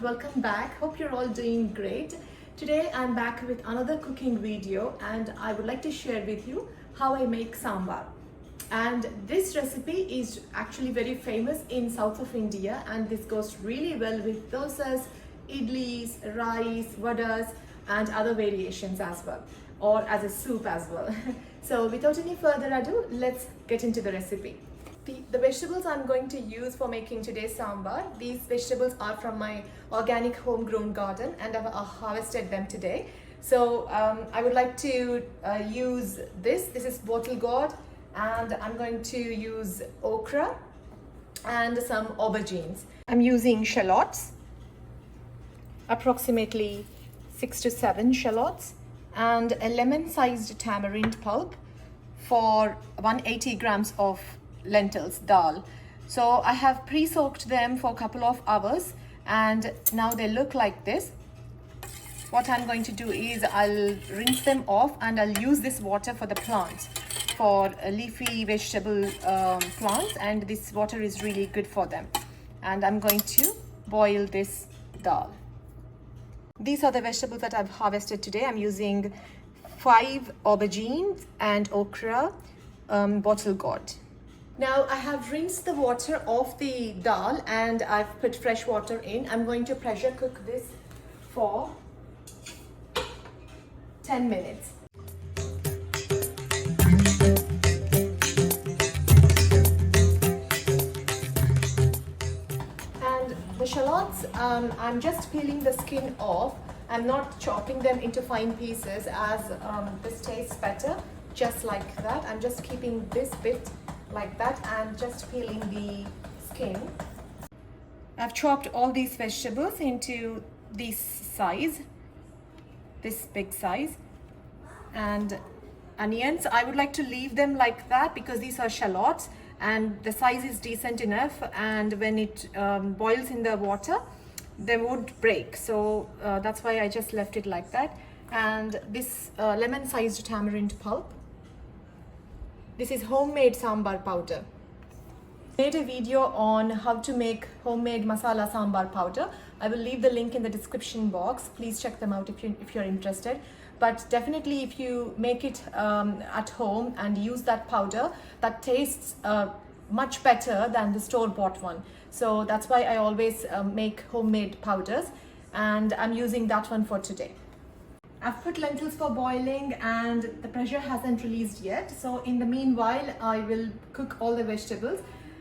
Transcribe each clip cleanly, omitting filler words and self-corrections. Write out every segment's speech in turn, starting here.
welcome back. Hope you're all doing great. Today I'm back with another cooking video and I would like to share with you how I make sambar. And this recipe is actually very famous in south of India, and this goes really well with dosas, idlis, rice, vadas and other variations as well, or as a soup as well. So without any further ado, let's get into the recipe. The vegetables I'm going to use for making today's sambar, these vegetables are from my organic homegrown garden and I've harvested them today. So I would like to use this is bottle gourd, and I'm going to use okra and some aubergines. I'm using shallots, approximately 6 to 7 shallots, and a lemon-sized tamarind pulp for 180 grams of lentils, dal. So I have pre-soaked them for a couple of hours and now they look like this. What I'm going to do is I'll rinse them off and I'll use this water for the plants, for leafy vegetable plants, and this water is really good for them. And I'm going to boil this dal. These are the vegetables that I've harvested today. I'm using 5 aubergines and okra, bottle gourd. Now I have rinsed the water off the dal and I've put fresh water in. I'm going to pressure cook this for 10 minutes. And the shallots, I'm just peeling the skin off. I'm not chopping them into fine pieces as this tastes better. Just like that, I'm just keeping this bit like that and just peeling the skin. I've chopped all these vegetables into this size, this big size, and onions. I would like to leave them like that because these are shallots and the size is decent enough, and when it boils in the water they won't break, so that's why I just left it like that. And this lemon-sized tamarind pulp. This is homemade sambar powder. I made a video on how to make homemade masala sambar powder. I will leave the link in the description box. Please check them out if you're interested. But definitely if you make it at home and use that powder, that tastes much better than the store-bought one. So that's why I always make homemade powders, and I'm using that one for today. I've put lentils for boiling and the pressure hasn't released yet. So in the meanwhile, I will cook all the vegetables.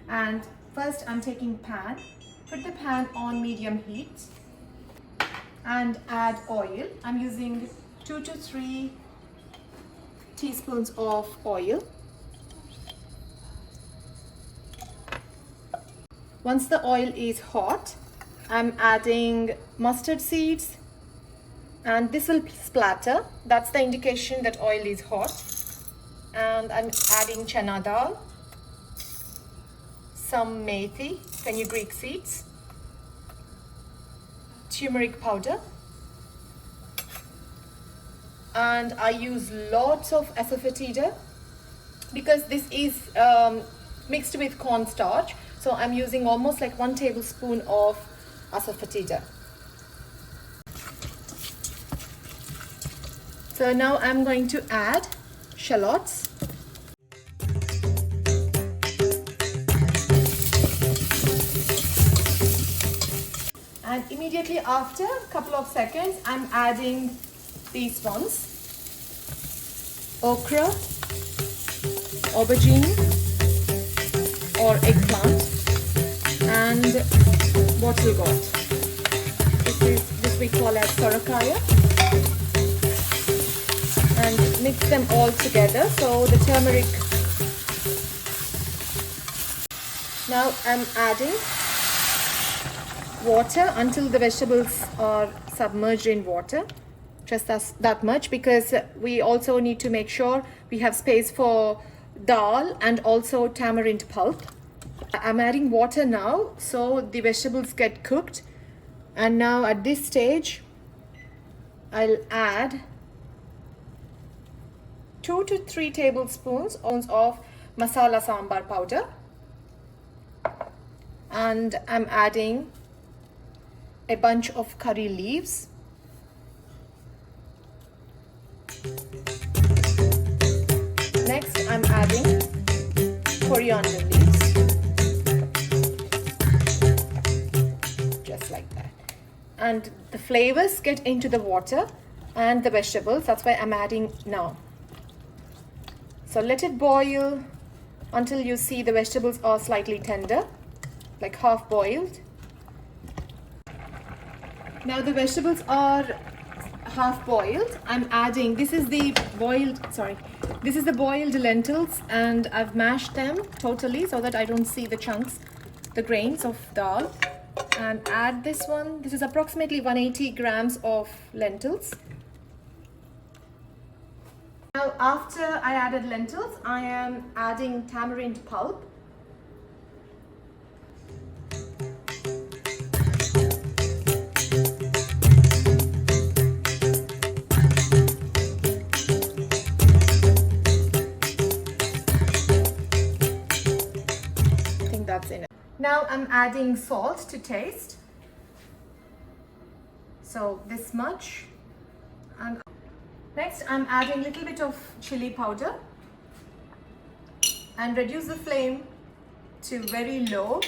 And first I'm taking pan, put the pan on medium heat and add oil. I'm using 2 to 3 teaspoons of oil. Once the oil is hot, I'm adding mustard seeds, and this will splatter. That's the indication that oil is hot. And I'm adding chana dal, some methi, fenugreek seeds, turmeric powder, and I use lots of asafoetida because this is mixed with cornstarch. So I'm using almost like 1 tablespoon of asafoetida. So now I'm going to add shallots. And immediately after a couple of seconds, I'm adding these ones: okra, aubergine or eggplant, and bottle gourd. This we call as sorakaya. And mix them all together. So the turmeric. Now I'm adding water until the vegetables are submerged in water. Just that much, because we also need to make sure we have space for dal and also tamarind pulp. I'm adding water now so the vegetables get cooked. And now at this stage I'll add 2 to 3 tablespoons of masala sambar powder, and I'm adding a bunch of curry leaves. Next, I'm adding coriander leaves. Just like that. And the flavors get into the water and the vegetables. That's why I'm adding now. So let it boil until you see the vegetables are slightly tender, like half boiled. Now the vegetables are half boiled. I'm adding, this is the boiled lentils, and I've mashed them totally so that I don't see the chunks, the grains of dal. And add this one. This is approximately 180 grams of lentils. Now after I added lentils, I am adding tamarind pulp. I think that's enough. Now I'm adding salt to taste. So this much. And next I'm adding a little bit of chili powder and reduce the flame to very low.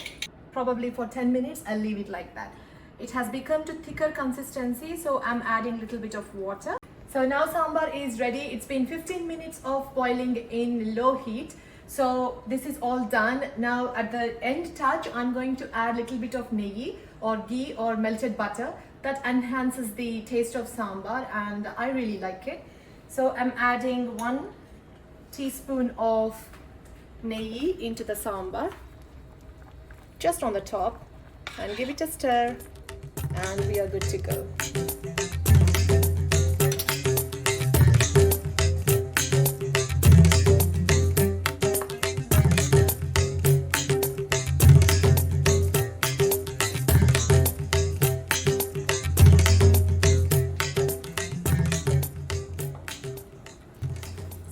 Probably for 10 minutes I'll leave it like that. It has become to thicker consistency, so I'm adding a little bit of water. So now sambar is ready. It's been 15 minutes of boiling in low heat. So this is all done. Now at the end touch, I'm going to add a little bit of neyi or ghee or melted butter. That enhances the taste of sambar and I really like it. So I'm adding 1 teaspoon of neyi into the sambar, just on the top, and give it a stir and we are good to go.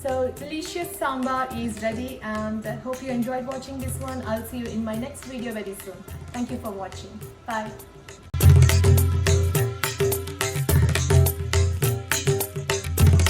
So delicious sambar is ready, and I hope you enjoyed watching this one. I'll see you in my next video very soon. Thank you for watching. Bye.